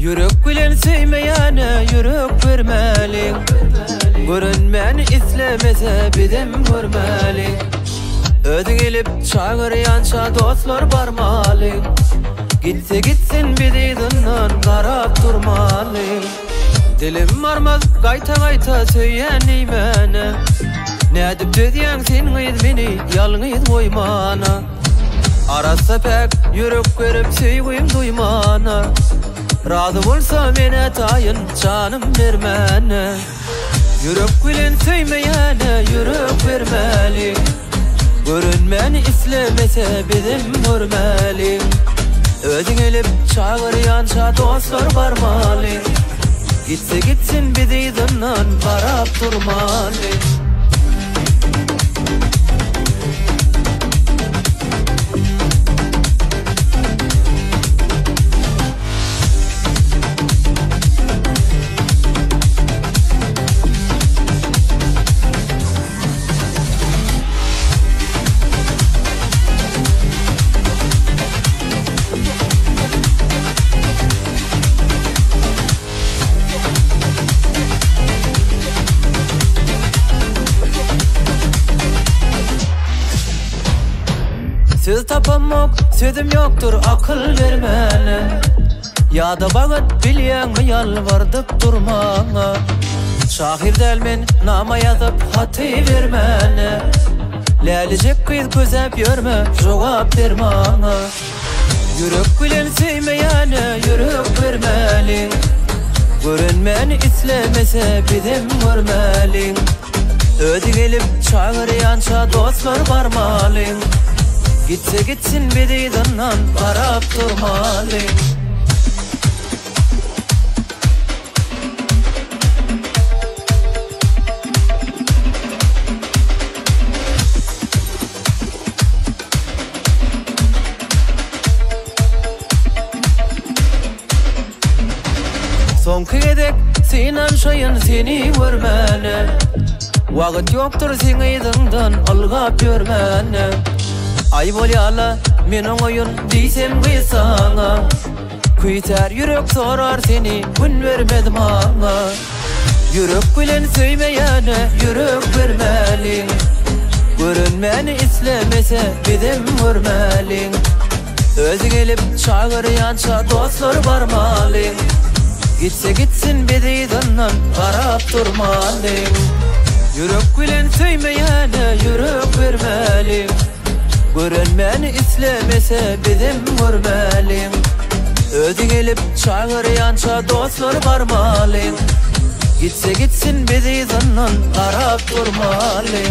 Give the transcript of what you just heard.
Yürek bilen sevmeyene yürek vermeli. Görünmeni islemese bidem görmeli. Ödü gelip çağıryança dostlar barmalı. Gitse gitsin bididinden karap durmalı. Dilim varmaz gayta gayta söyleyen meni. Ne edip dediyen sen gıydı beni yalnız koymana. Arasa pek yürek verip sevgim duymana. Razı bolsa mene tayın canım vermene. Yürek bilen sevmeyene yürek vermeli. Görünmeni islemese bidim görmeli. Özün elip çağıryança dostlar barmalı. Gitse gitsin bididinden karap durmalı. Söz tapamak, sözüm yoktur akıl vermene. Ya da bağıt bilyen mi yalvardıp durmana. Şahir delmen nama yazıp hatı vermene. Lelicek kız gözep görme cevap vermana. Yürek bilen sevmeyene yürek vermeli. Görünmeni islemese bidem görmeli. Ödü gelip çağıryança dostlar barmalı. Gitse gitsin bididinden karap durmalı. Son kedek sinen şayın seni görmene. Vakit yoktur senidinden algap görmene. Ay bolyala menin oyun diysem kıysana. Kuytar yürek sorar seni gün vermedim ana. Yürek bilen söymeyene yürek vermeli. Görünmeni islemese bidem görmeli. Özü gelip çağıryança dostlar barmalı. Gitse gitsin bididinden karap durmalı. Yürek bilen söymeyene yürek vermeli. Görünmeni islemese bidem görmeli. Ödü gelip çağıryança dostlar barmalı. Gitse gitsin bididinden karap durmalı.